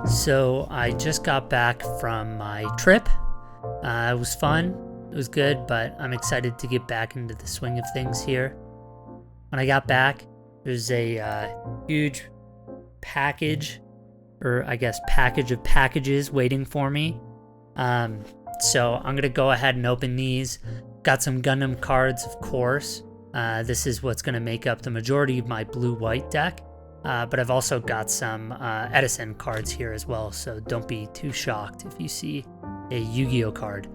So I just got back from my trip. It was fun. It was good, but I'm excited to get back into the swing of things here. When I got back, there's a huge package, or I guess package of packages waiting for me. So I'm going to go ahead and open these. Got some Gundam cards, of course. This is what's going to make up the majority of my blue-white deck. But I've also got some Edison cards here as well, so don't be too shocked if you see a Yu-Gi-Oh card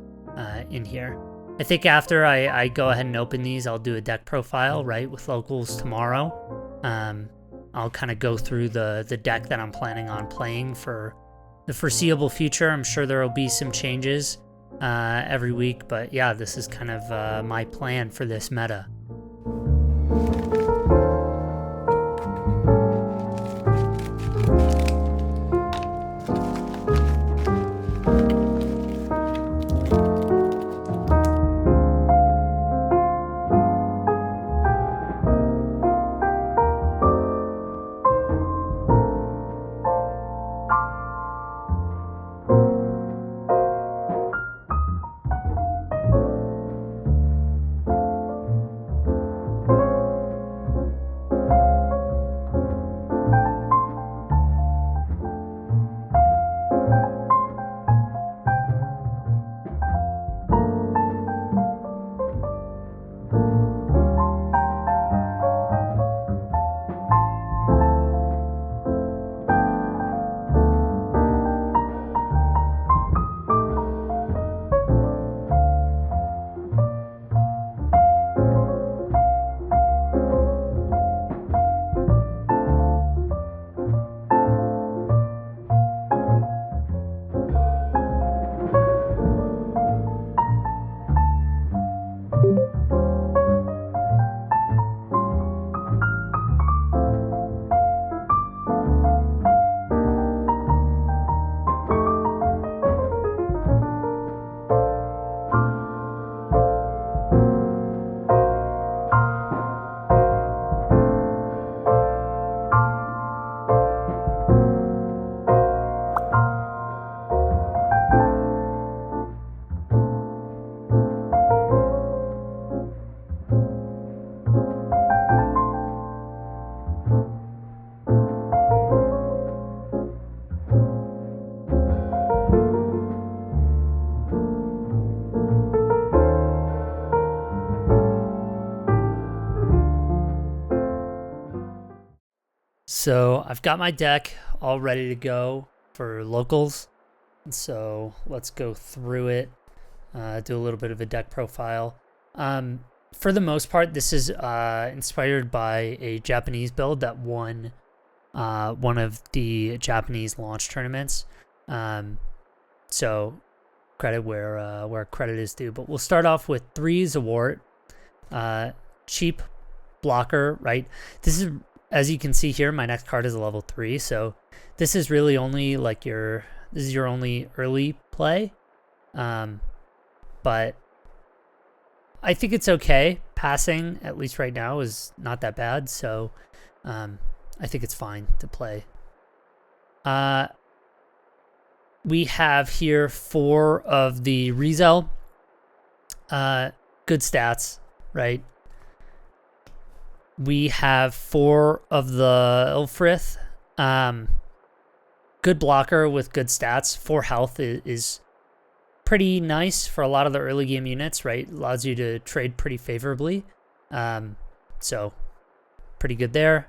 in here. I think after I go ahead and open these, I'll do a deck profile, right, with locals tomorrow. I'll kind of go through the deck that I'm planning on playing for the foreseeable future. I'm sure there will be some changes every week, but yeah, this is kind of my plan for this meta. So I've got my deck all ready to go for locals. So let's go through it, do a little bit of a deck profile. For the most part, this is inspired by a Japanese build that won one of the Japanese launch tournaments. So credit where credit is due. But we'll start off with 3 Zawart, cheap blocker, right? This is, as you can see here, my next card is a level 3, so this is really only like this is your only early play. But I think it's okay. Passing, at least right now, is not that bad, so I think it's fine to play. We have here 4 of the Rizel. Good stats, right? We have 4 of the Ilfrith. Good blocker with good stats. 4 health is pretty nice for a lot of the early game units, right? Allows you to trade pretty favorably. So pretty good there.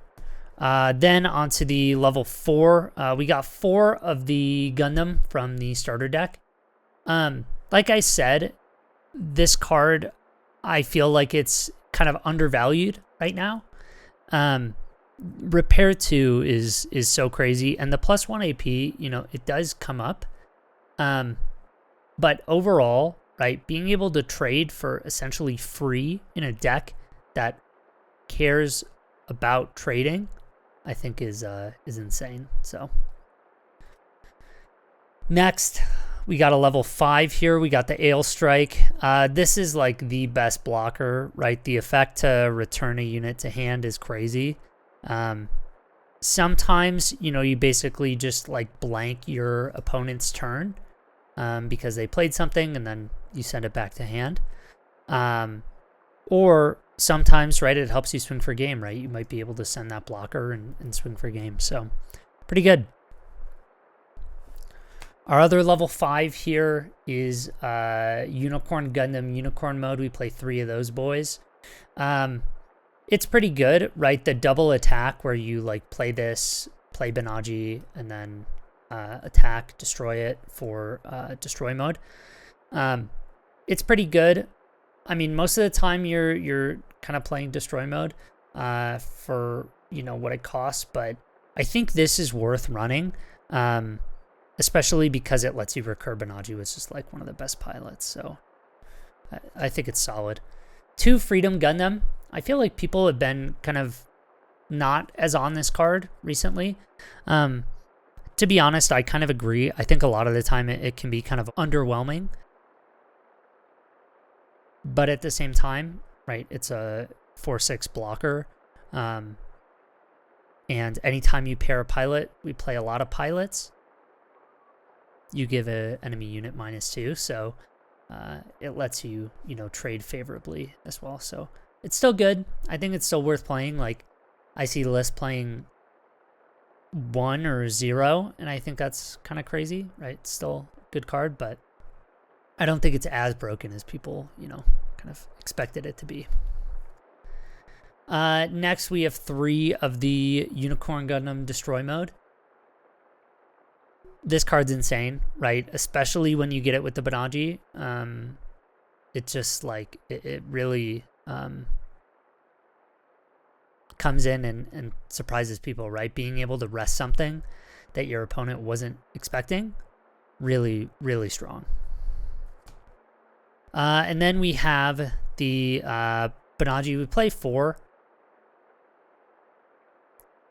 Then onto the level 4. We got 4 of the Gundam from the starter deck. Like I said, this card, I feel like it's kind of undervalued right now. Repair 2 is so crazy, and the +1 AP, it does come up. But overall, right, being able to trade for essentially free in a deck that cares about trading, I think is insane. So next, we got a level 5 here. We got the Ale Strike. This is like the best blocker, right? The effect to return a unit to hand is crazy. sometimes, you basically just like blank your opponent's turn because they played something and then you send it back to hand. Or sometimes, right, it helps you swing for game, right? You might be able to send that blocker and swing for game. So pretty good. Our other level 5 here is Unicorn Gundam Unicorn mode. We play 3 of those boys. It's pretty good, right? The double attack where you like play this, play Benaji, and then attack, destroy it for destroy mode. It's pretty good. I mean, most of the time you're kind of playing destroy mode for what it costs, but I think this is worth running. Especially because it lets you recur Benaji, which is like one of the best pilots. So I think it's solid. 2 Freedom Gundam. I feel like people have been kind of not as on this card recently. To be honest, I kind of agree. I think a lot of the time it can be kind of underwhelming. But at the same time, right, it's a 4/6 blocker. And anytime you pair a pilot, we play a lot of pilots. You give an enemy unit -2, so it lets you, trade favorably as well. So it's still good. I think it's still worth playing. Like, I see lists playing 1 or 0, and I think that's kind of crazy, right? It's still a good card, but I don't think it's as broken as people, kind of expected it to be. Next, we have 3 of the Unicorn Gundam Destroy mode. This card's insane, right? Especially when you get it with the Benaji. It's just like, it really comes in and surprises people, right? Being able to rest something that your opponent wasn't expecting, really, really strong. And then we have the Benaji. We play 4.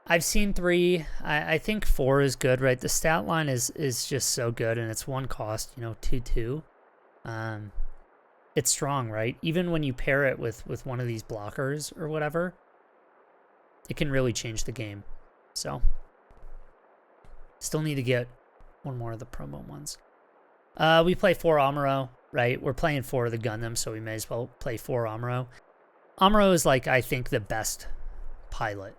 I've seen 3. I think 4 is good, right? The stat line is just so good, and it's 1 cost, 2/2. It's strong, right? Even when you pair it with one of these blockers or whatever, it can really change the game. So, still need to get one more of the promo ones. We play 4 Amuro, right? We're playing 4 of the Gundam, so we may as well play 4 Amuro. Amuro is like, I think, the best pilot.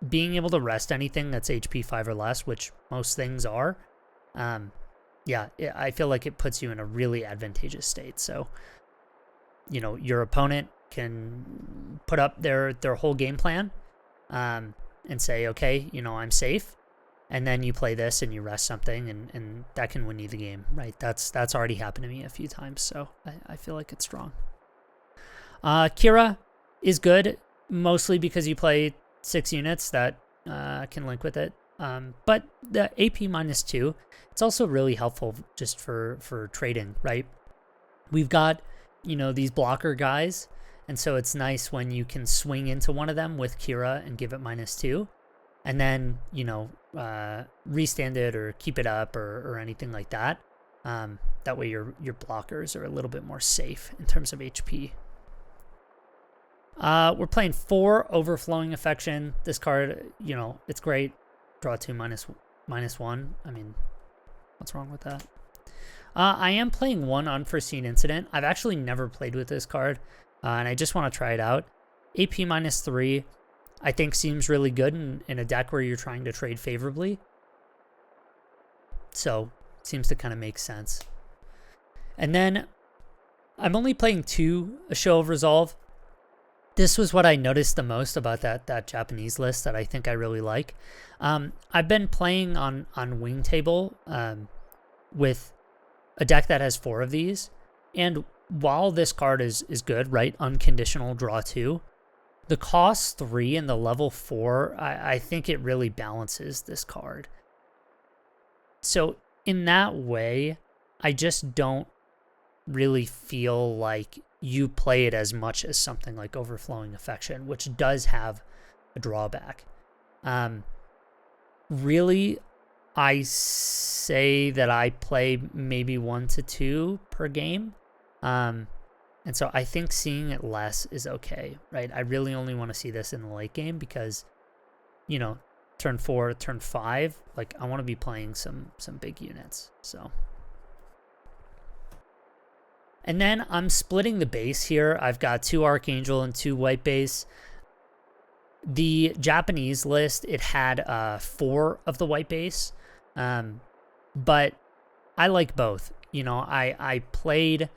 Being able to rest anything that's HP 5 or less, which most things are, I feel like it puts you in a really advantageous state. So, your opponent can put up their whole game plan and say, okay, I'm safe. And then you play this and you rest something, and that can win you the game, right? That's already happened to me a few times, so I feel like it's strong. Kira is good, mostly because you play 6 units that can link with it. But the AP -2, it's also really helpful just for trading, right? We've got, these blocker guys, and so it's nice when you can swing into one of them with Kira and give it -2, and then, restand it or keep it up or anything like that. That way your blockers are a little bit more safe in terms of HP. We're playing 4 Overflowing Affection. This card, it's great. Draw 2 -1. I mean, what's wrong with that? I am playing 1 Unforeseen Incident. I've actually never played with this card, and I just want to try it out. AP -3, I think, seems really good in a deck where you're trying to trade favorably. So, seems to kind of make sense. And then, I'm only playing 2 A Show of Resolve. This was what I noticed the most about that Japanese list that I think I really like. I've been playing on Wing Table with a deck that has 4 of these, and while this card is good, right, unconditional draw 2, the cost 3 and the level 4, I think it really balances this card. So in that way, I just don't really feel like you play it as much as something like Overflowing Affection, which does have a drawback. Really, I say that I play maybe 1 to 2 per game. And so I think seeing it less is okay, right? I really only want to see this in the late game because, turn 4, turn 5, like I want to be playing some big units. So, and then I'm splitting the base here. I've got 2 Archangel and 2 White Base. The Japanese list, it had 4 of the White Base, but I like both. You know, I played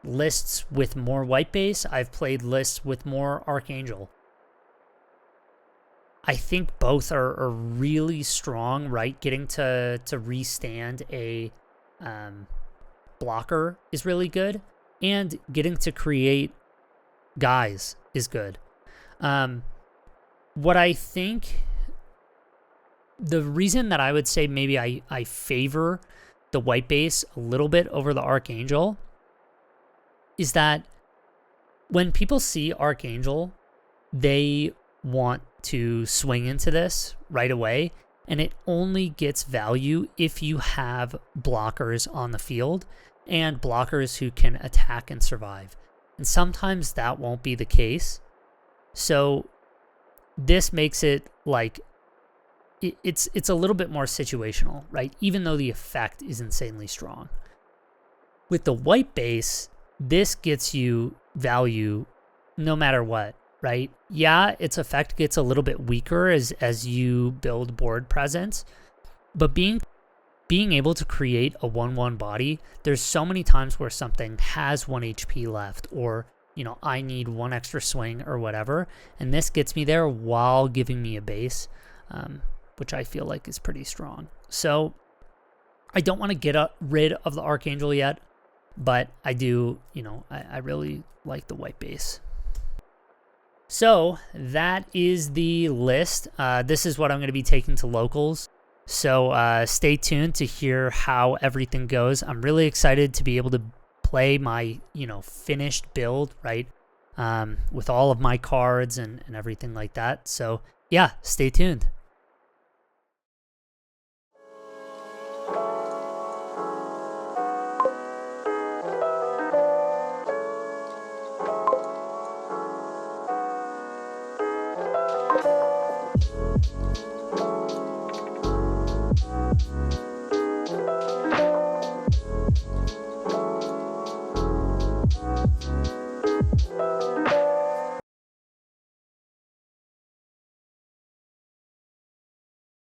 lists with more White Base. I've played lists with more Archangel. I think both are really strong, right? Getting to restand a blocker is really good, and getting to create guys is good. What I think, the reason that I would say maybe I favor the White Base a little bit over the Archangel is that when people see Archangel, they want to swing into this right away, and it only gets value if you have blockers on the field and blockers who can attack and survive. And sometimes that won't be the case. So this makes it like it's a little bit more situational, right? Even though the effect is insanely strong. With the White Base, this gets you value no matter what, right? Yeah, its effect gets a little bit weaker as you build board presence, but being able to create a 1/1 body, there's so many times where something has 1 HP left, or you know, I need 1 extra swing or whatever, and this gets me there while giving me a base, which I feel like is pretty strong. So I don't want to get rid of the Archangel yet, but I do, you know, I really like the White Base. So that is the list. This is what I'm going to be taking to locals. So stay tuned to hear how everything goes. I'm really excited to be able to play my, you know, finished build, right? With all of my cards and everything like that. So yeah, stay tuned.